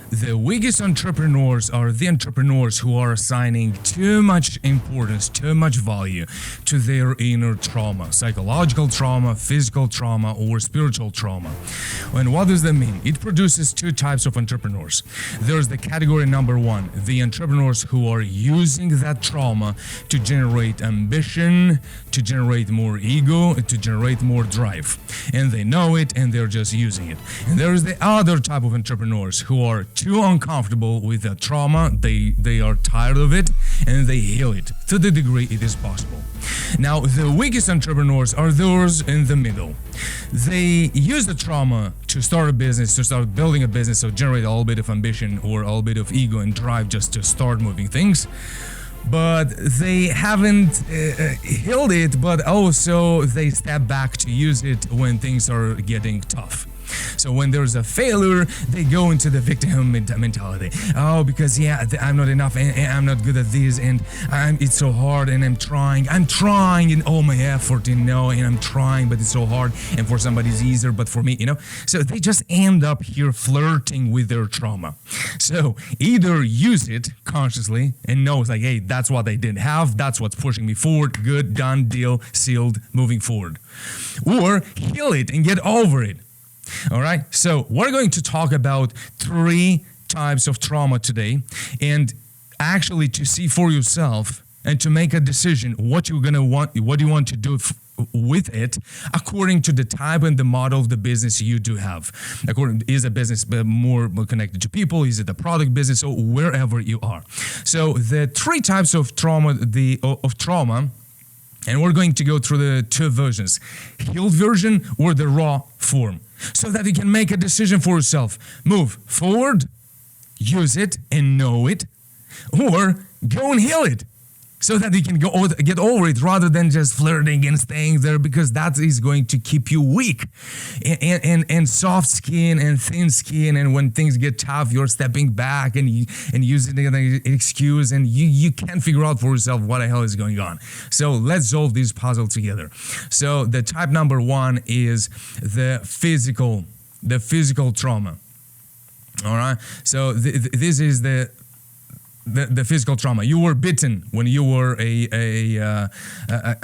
The weakest entrepreneurs are the entrepreneurs who are assigning too much importance, too much value to their inner trauma, psychological trauma, physical trauma, or spiritual trauma. And what does that mean? It produces two types of entrepreneurs. There's the category number one, the entrepreneurs who are using that trauma to generate ambition, to generate more ego, to generate more drive. And they know it and they're just using it. And there's the other type of entrepreneurs who are too uncomfortable with the trauma, they are tired of it, and they heal it to the degree it is possible. Now, the weakest entrepreneurs are those in the middle. They use the trauma to start a business, to start building a business, so generate a little bit of ambition or a little bit of ego and drive just to start moving things. But they haven't healed it, but also they step back to use it when things are getting tough. So when there's a failure, they go into the victim mentality. Oh, because I'm not enough, and I'm not good at this, and it's so hard, and I'm trying in all my effort, and I'm trying, but it's so hard, and for somebody it's easier, but for me, So they just end up here flirting with their trauma. So either use it consciously and know it's like, hey, that's what I didn't have, that's what's pushing me forward, good, done, deal, sealed, moving forward. Or heal it and get over it. All right, so we're going to talk about 3 types of trauma today, and actually to see for yourself and to make a decision what you want to do with it according to the type and the model of the business you do have. Is a business more connected to people? Is it a product business? Or wherever you are. So the 3 types of trauma, and we're going to go through the 2 versions, healed version or the raw form, so that you can make a decision for yourself. Move forward, use it and know it, or go and heal it, so that you can get over it rather than just flirting and staying there, because that is going to keep you weak and soft skin and thin skin, and when things get tough you're stepping back and using an excuse, and you can't figure out for yourself what the hell is going on. So let's solve this puzzle together. So the type number 1 is the physical trauma. All right, so this is the physical trauma. You were bitten when you were a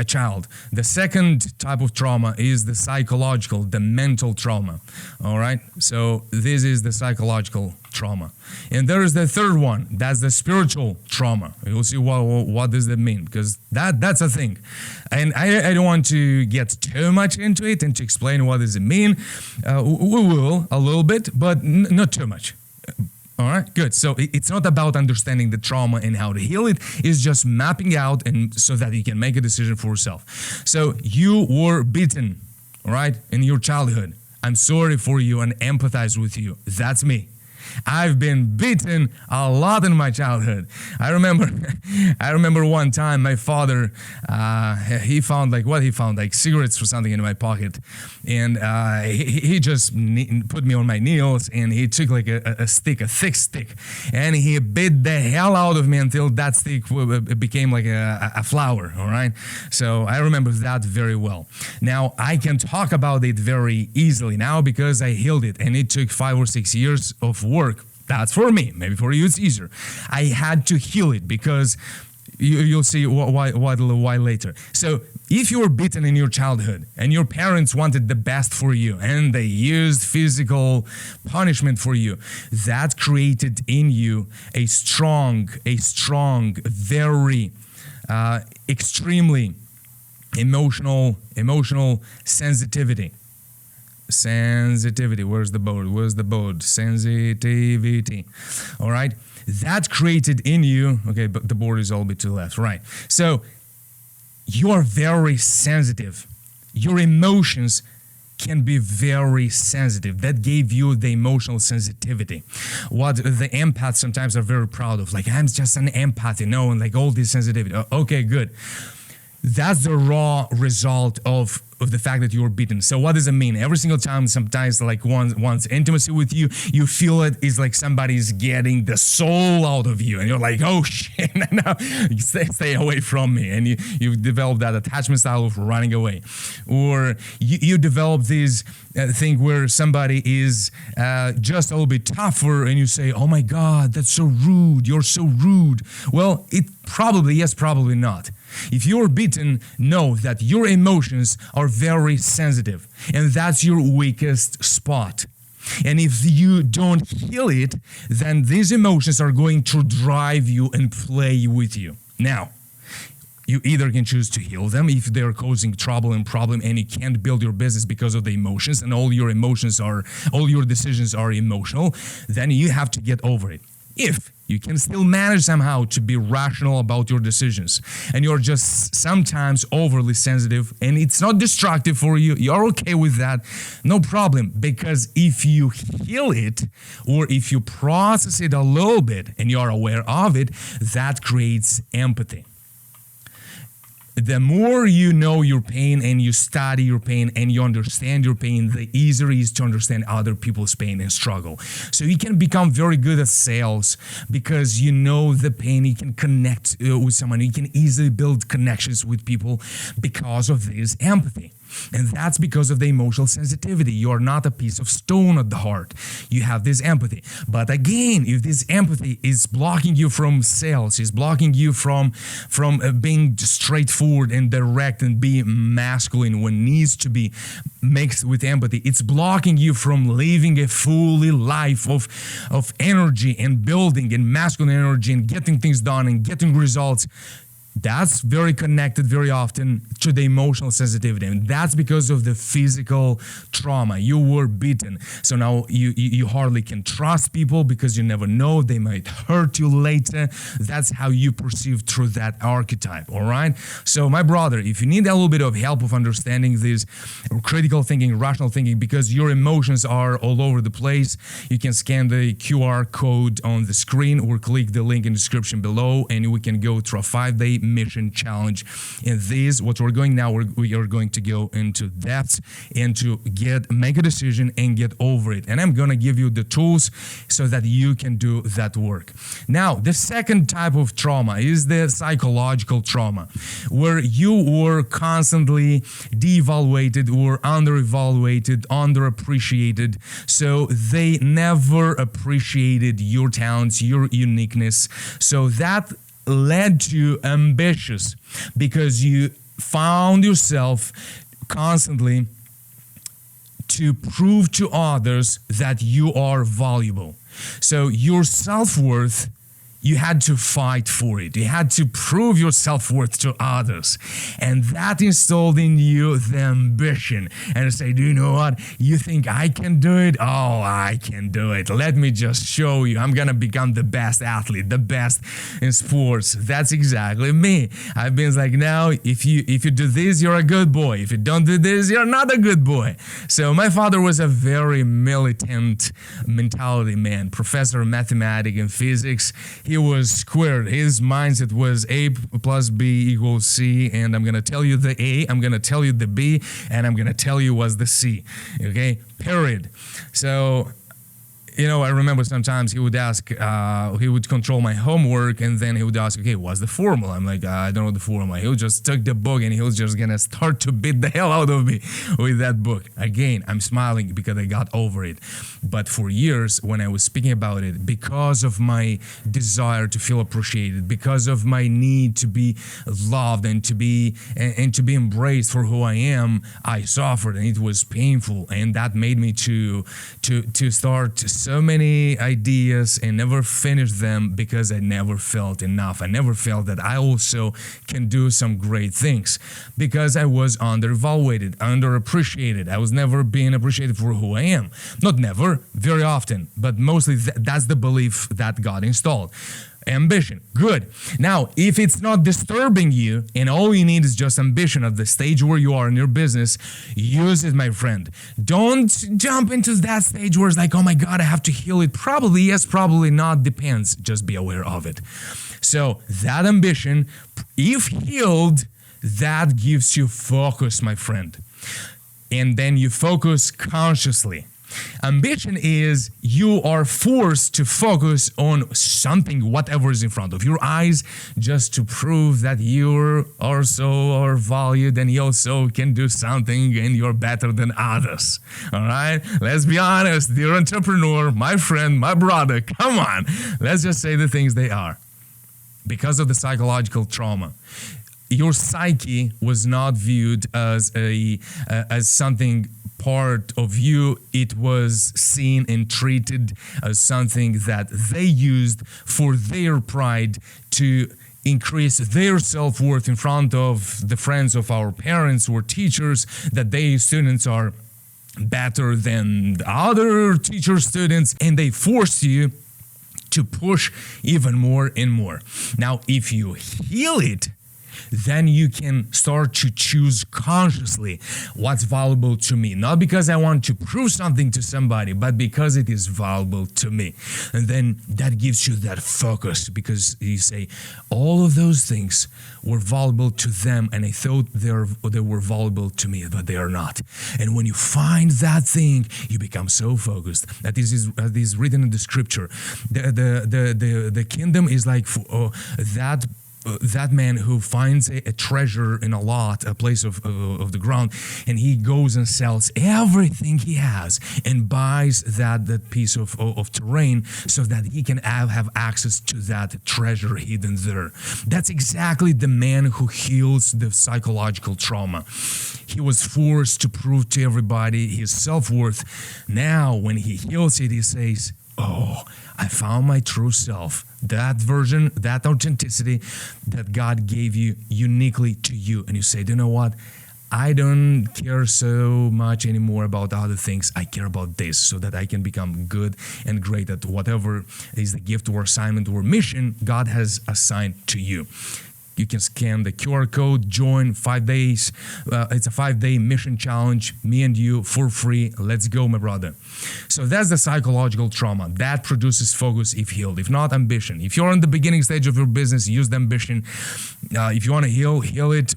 child. The second type of trauma is the psychological, the mental trauma. All right, so this is the psychological trauma. And there is the third one, that's the spiritual trauma. You'll see what does that mean, because that's a thing. And I don't want to get too much into it and to explain what does it mean. We will a little bit, but not too much. All right, good. So it's not about understanding the trauma and how to heal it. It's just mapping out, and so that you can make a decision for yourself. So you were beaten, all right, in your childhood. I'm sorry for you and empathize with you. That's me. I've been beaten a lot in my childhood. I remember one time my father, he found like cigarettes or something in my pocket, and he just put me on my knees, and he took like a thick stick, and he beat the hell out of me until that stick became like a flower. All right, so I remember that very well. Now I can talk about it very easily now because I healed it, and it took 5 or 6 years of work. That's for me. Maybe for you it's easier. I had to heal it because you'll see why a little while later. So if you were beaten in your childhood and your parents wanted the best for you and they used physical punishment for you, that created in you a strong, very extremely emotional sensitivity. Where's the board? Sensitivity. All right, that created in you, okay, but the board is all bit to the left, right? So you are very sensitive. Your emotions can be very sensitive. That gave you the emotional sensitivity. What the empaths sometimes are very proud of, like, I'm just an empath, and like all this sensitivity. Okay, good. That's the raw result of of the fact that you're beaten. So what does it mean? Every single time, sometimes like wants intimacy with you, you feel it is like somebody's getting the soul out of you, and you're like, oh shit, no, stay away from me, and you develop that attachment style of running away. Or you develop this thing where somebody is just a little bit tougher, and you say, oh my God, that's so rude, you're so rude. Well, it probably, yes, probably not. If you're beaten, know that your emotions are very sensitive, and that's your weakest spot. And if you don't heal it, then these emotions are going to drive you and play with you. Now, you either can choose to heal them if they're causing trouble and problem, and you can't build your business because of the emotions, and all your decisions are emotional, then you have to get over it. If you can still manage somehow to be rational about your decisions, and you're just sometimes overly sensitive, and it's not destructive for you, you're okay with that, no problem. Because if you heal it, or if you process it a little bit and you're aware of it, that creates empathy. The more you know your pain and you study your pain and you understand your pain, the easier it is to understand other people's pain and struggle. So you can become very good at sales because you know the pain, you can connect with someone, you can easily build connections with people because of this empathy. And that's because of the emotional sensitivity. You are not a piece of stone at the heart. You have this empathy. But again, if this empathy is blocking you from sales, is blocking you from being straightforward and direct and being masculine when needs to be mixed with empathy, it's blocking you from living a fully life of energy and building and masculine energy and getting things done and getting results. That's very connected very often to the emotional sensitivity, and that's because of the physical trauma. You were beaten, so now you hardly can trust people because you never know, they might hurt you later. That's how you perceive through that archetype, all right? So my brother, if you need a little bit of help of understanding this critical thinking, rational thinking, because your emotions are all over the place, you can scan the QR code on the screen or click the link in the description below, and we can go through a 5-day mission challenge. And this, what we're going now, we are going to go into depth and to make a decision and get over it. And I'm gonna give you the tools so that you can do that work. Now, the second type of trauma is the psychological trauma, where you were constantly devaluated or under-evaluated, underappreciated. So they never appreciated your talents, your uniqueness. So that led to ambitious, because you found yourself constantly to prove to others that you are valuable. So your self-worth, you had to fight for it. You had to prove your self-worth to others. And that installed in you the ambition. And say, do you know what? You think I can do it? Oh, I can do it. Let me just show you. I'm gonna become the best athlete, the best in sports. That's exactly me. I've been like, now, if you do this, you're a good boy. If you don't do this, you're not a good boy. So my father was a very militant mentality man, professor of mathematics and physics. He was squared. His mindset was A plus B equals C, and I'm gonna tell you the A, I'm gonna tell you the B, and I'm gonna tell you what's the C. Okay, period. So, you know, I remember sometimes he would ask, he would control my homework, and then he would ask, okay, what's the formula? I'm like, I don't know the formula. He would just take the book and he was just gonna start to beat the hell out of me with that book. Again, I'm smiling because I got over it. But for years, when I was speaking about it, because of my desire to feel appreciated, because of my need to be loved and to be embraced for who I am, I suffered, and it was painful, and that made me to start so many ideas and never finish them because I never felt enough. I never felt that I also can do some great things because I was undervalued, underappreciated. I was never being appreciated for who I am. Not never, very often, but mostly that's the belief that got installed. Ambition, good. Now, if it's not disturbing you and all you need is just ambition at the stage where you are in your business, use it, my friend. Don't jump into that stage where it's like, oh my God, I have to heal it. Probably yes, probably not, depends. Just be aware of it. So that ambition, if healed, that gives you focus, my friend. And then you focus consciously. Ambition is you are forced to focus on something, whatever is in front of your eyes, just to prove that you are valued and you also can do something and you're better than others. All right? Let's be honest, dear entrepreneur, my friend, my brother, come on. Let's just say the things they are. Because of the psychological trauma, your psyche was not viewed as something part of you. It was seen and treated as something that they used for their pride to increase their self-worth in front of the friends of our parents or teachers, that they students are better than the other teacher students, and they force you to push even more and more. Now, if you heal it, then you can start to choose consciously what's valuable to me. Not because I want to prove something to somebody, but because it is valuable to me. And then that gives you that focus, because you say, all of those things were valuable to them, and I thought they were valuable to me, but they are not. And when you find that thing, you become so focused. That is written in the scripture. The kingdom is like that man who finds a treasure in a lot, a place of the ground, and he goes and sells everything he has and buys that piece of terrain so that he can have access to that treasure hidden there. That's exactly the man who heals the psychological trauma. He was forced to prove to everybody his self-worth. Now, when he heals it, he says, oh, I found my true self. That version, that authenticity that God gave you uniquely to you. And you say, you know what? I don't care so much anymore about other things. I care about this so that I can become good and great at whatever is the gift or assignment or mission God has assigned to you. You can scan the QR code, join 5 days. It's a 5-day mission challenge, me and you, for free. Let's go, my brother. So that's the psychological trauma. That produces focus if healed. If not, ambition. If you're in the beginning stage of your business, use the ambition. If you want to heal it.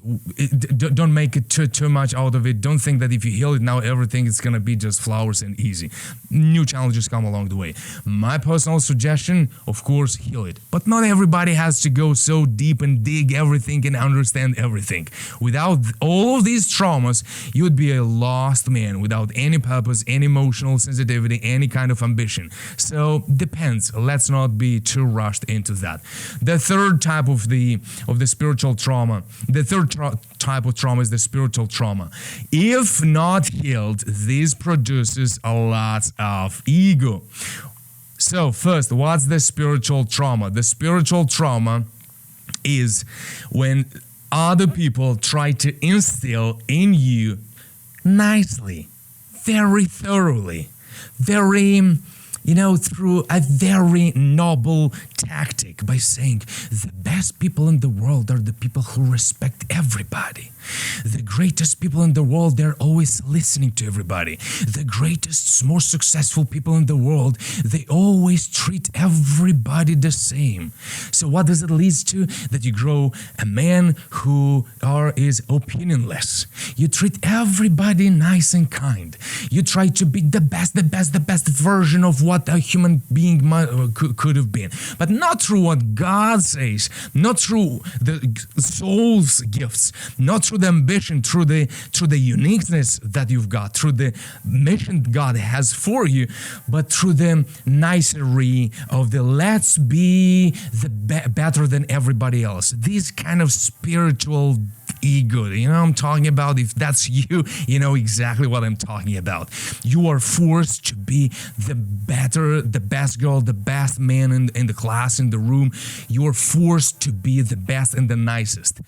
Don't make it too much out of it. Don't think that if you heal it now, everything is going to be just flowers and easy. New challenges come along the way. My personal suggestion, of course, heal it. But not everybody has to go so deep and dig everything and understand everything. Without all of these traumas, you would be a lost man without any purpose, any emotional sensitivity, any kind of ambition. So depends. Let's not be too rushed into that. The third type of the spiritual trauma, the third type of trauma is the spiritual trauma. If not healed, this produces a lot of ego. So first, what's the spiritual trauma? The spiritual trauma is when other people try to instill in you nicely, very thoroughly, very, through a very noble tactic by saying the best people in the world are the people who respect everybody. The greatest people in the world, they're always listening to everybody. The greatest, most successful people in the world, they always treat everybody the same. So what does it lead to? That you grow a man who is opinionless. You treat everybody nice and kind. You try to be the best version of what a human being could have been. But not through what God says, not through the soul's gifts, not through the ambition, through the uniqueness that you've got, through the mission God has for you, but through the nicery of the let's be the better than everybody else. This kind of spiritual ego, I'm talking about. If that's you, you know exactly what I'm talking about. You are forced to be the best girl, the best man in the class, in the room. You are forced to be the best and the nicest.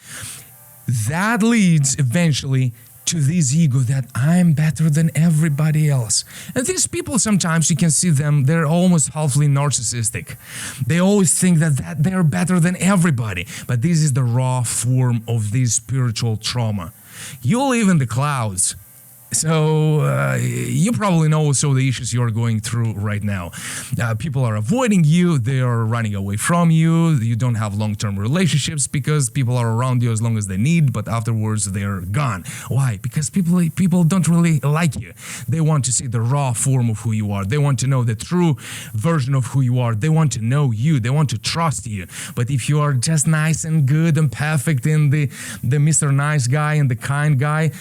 That leads eventually to this ego that I'm better than everybody else. And these people, sometimes you can see them, they're almost halfly narcissistic. They always think that they're better than everybody. But this is the raw form of this spiritual trauma. You live in the clouds. So you probably know also the issues you're going through right now. People are avoiding you, they are running away from you, you don't have long-term relationships because people are around you as long as they need, but afterwards they're gone. Why? Because people don't really like you. They want to see the raw form of who you are. They want to know the true version of who you are. They want to know you. They want to trust you. But if you are just nice and good and perfect and the Mr. Nice guy and the kind guy,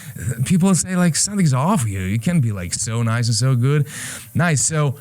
people say like something's off you. You can't be like so nice and so good. Nice. So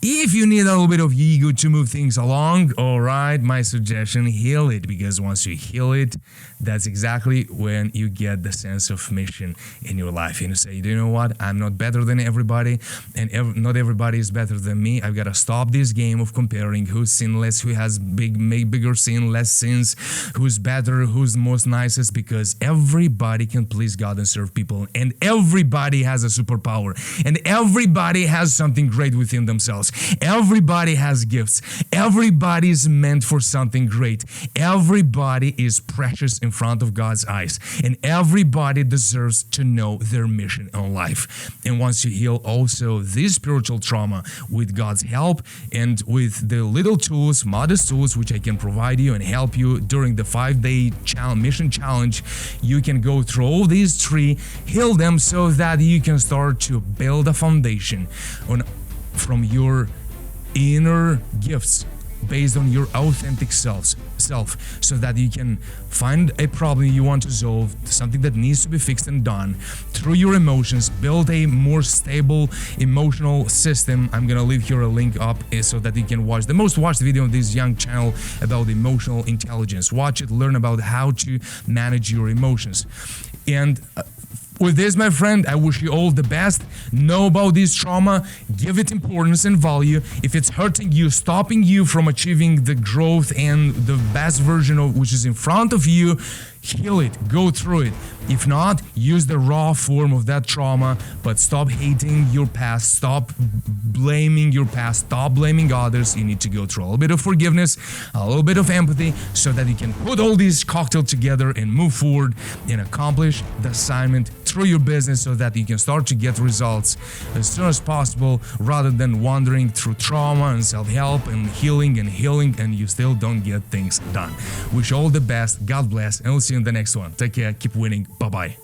if you need a little bit of ego to move things along, all right, my suggestion, heal it, because once you heal it, that's exactly when you get the sense of mission in your life. And you say, you know what, I'm not better than everybody, and not everybody is better than me. I've got to stop this game of comparing who's sinless, who has bigger sin, less sins, who's better, who's most nicest, because everybody can please God and serve people, and everybody has a superpower, and everybody has something great within themselves. Everybody has gifts. Everybody is meant for something great. Everybody is precious in front of God's eyes, and everybody deserves to know their mission in life. And once you heal also this spiritual trauma with God's help and with the little tools, modest tools, which I can provide you and help you during the 5-day mission challenge, you can go through all these 3, heal them so that you can start to build a foundation from your inner gifts based on your authentic self, so that you can find a problem you want to solve, something that needs to be fixed and done through your emotions, build a more stable emotional system. I'm gonna leave here a link up so that you can watch the most watched video on this young channel about emotional intelligence. Watch it, learn about how to manage your emotions. And with this, my friend, I wish you all the best. Know about this trauma, give it importance and value. If it's hurting you, stopping you from achieving the growth and the best version of which is in front of you, heal it, go through it. If not, use the raw form of that trauma, but stop hating your past, stop blaming your past, stop blaming others. You need to go through a little bit of forgiveness, a little bit of empathy, so that you can put all these cocktails together and move forward and accomplish the assignment through your business, so that you can start to get results as soon as possible, rather than wandering through trauma and self-help and healing and you still don't get things done. Wish you all the best. God bless, and we'll see you in the next one. Take care. Keep winning. Bye-bye.